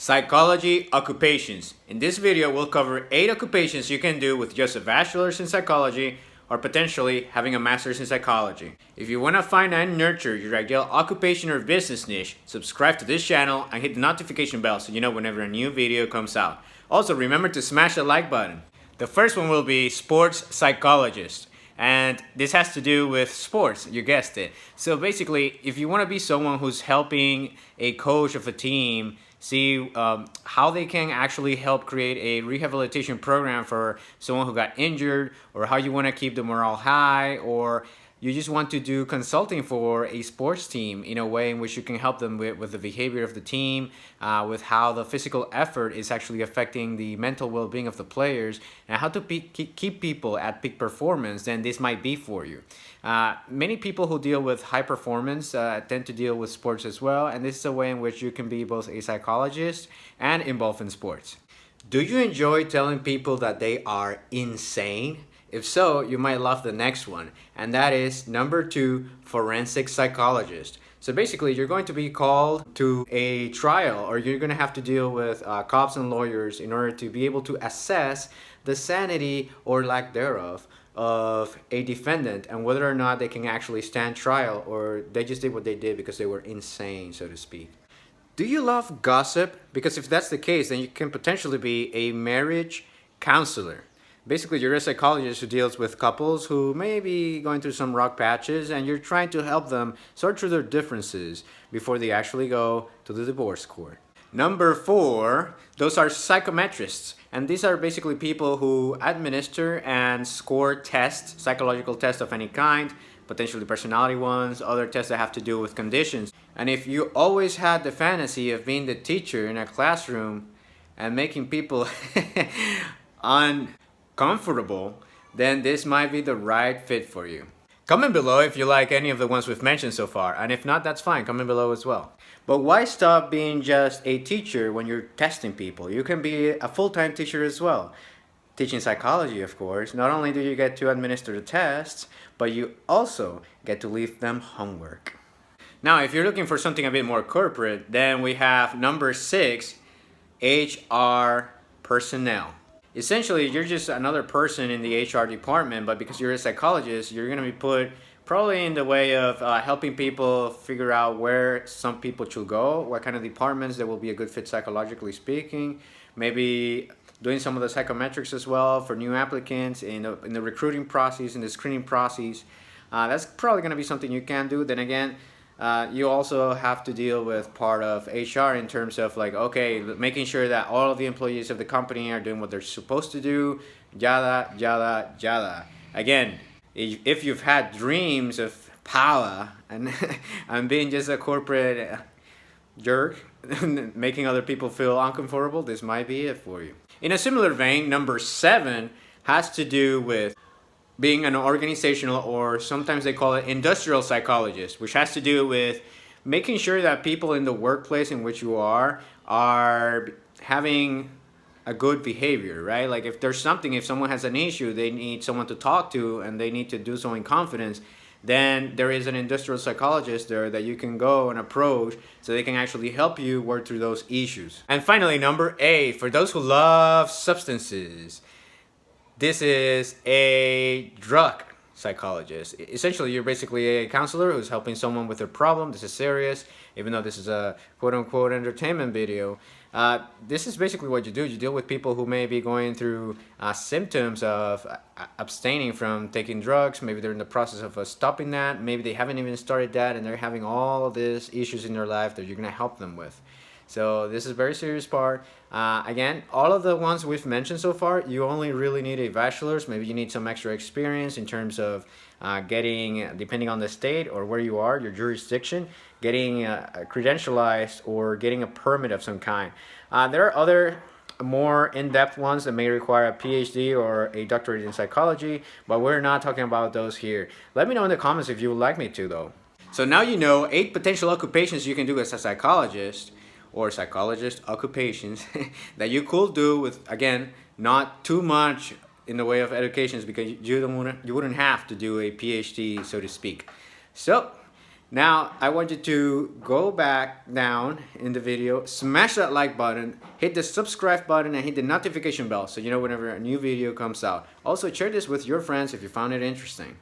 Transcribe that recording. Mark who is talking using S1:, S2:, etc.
S1: Psychology occupations. In this video, we'll cover 8 occupations you can do with just a bachelor's in psychology or potentially having a master's in psychology. If you want to find and nurture your ideal occupation or business niche, subscribe to this channel and hit the notification bell so you know whenever a new video comes out. Also, remember to smash the like button. The first one will be sports psychologist. And this has to do with sports, you guessed it. So basically, if you want to be someone who's helping a coach of a team see how they can actually help create a rehabilitation program for someone who got injured, or how you want to keep the morale high, or you just want to do consulting for a sports team in a way in which you can help them with the behavior of the team, with how the physical effort is actually affecting the mental well-being of the players, and how to keep people at peak performance, then this might be for you. Many people who deal with high performance tend to deal with sports as well, and this is a way in which you can be both a psychologist and involved in sports. Do you enjoy telling people that they are insane? If so, you might love the next one, and that is number 2, forensic psychologist. So basically, you're going to be called to a trial, or you're going to have to deal with cops and lawyers in order to be able to assess the sanity or lack thereof of a defendant and whether or not they can actually stand trial, or they just did what they did because they were insane, so to speak. Do you love gossip? Because if that's the case, then you can potentially be a marriage counselor. Basically, you're a psychologist who deals with couples who may be going through some rough patches, and you're trying to help them sort through their differences before they actually go to the divorce court. Number 4, those are psychometrists. And these are basically people who administer and score tests, psychological tests of any kind, potentially personality ones, other tests that have to do with conditions. And if you always had the fantasy of being the teacher in a classroom and making people uncomfortable, then this might be the right fit for you. Comment below if you like any of the ones we've mentioned so far, and if not, that's fine, comment below as well. But why stop being just a teacher when you're testing people? You can be a full-time teacher as well. Teaching psychology, of course, not only do you get to administer the tests, but you also get to leave them homework. Now, if you're looking for something a bit more corporate, then we have number 6, HR personnel. Essentially, you're just another person in the HR department, but because you're a psychologist, you're going to be put probably in the way of helping people figure out where some people should go, what kind of departments that will be a good fit psychologically speaking, maybe doing some of the psychometrics as well for new applicants in the recruiting process, in the screening process. That's probably going to be something you can do. Then again, you also have to deal with part of HR in terms of like, okay, making sure that all of the employees of the company are doing what they're supposed to do, yada, yada, yada. Again, if you've had dreams of power and, and being just a corporate jerk, making other people feel uncomfortable, this might be it for you. In a similar vein, number 7 has to do with being an organizational, or sometimes they call it industrial psychologist, which has to do with making sure that people in the workplace in which you are having a good behavior, right? Like if there's something, if someone has an issue, they need someone to talk to and they need to do so in confidence, then there is an industrial psychologist there that you can go and approach so they can actually help you work through those issues. And finally, number 8, for those who love substances, this is a drug psychologist. Essentially, you're basically a counselor who's helping someone with their problem. This is serious, even though this is a quote-unquote entertainment video. This is basically what you do. You deal with people who may be going through symptoms of abstaining from taking drugs. Maybe they're in the process of stopping that. Maybe they haven't even started that, and they're having all of these issues in their life that you're going to help them with. So this is a very serious part. Again, all of the ones we've mentioned so far, you only really need a bachelor's. Maybe you need some extra experience in terms of getting, depending on the state or where you are, your jurisdiction, getting credentialized or getting a permit of some kind. There are other more in-depth ones that may require a PhD or a doctorate in psychology, but we're not talking about those here. Let me know in the comments if you would like me to, though. So now you know 8 potential occupations you can do as a psychologist, or psychologist occupations that you could do with, again, not too much in the way of educations, because you wouldn't have to do a PhD, so to speak. So Now, I want you to go back down in the video, smash that like button, hit the subscribe button, and hit the notification bell so you know whenever a new video comes out. Also, share this with your friends if you found it interesting.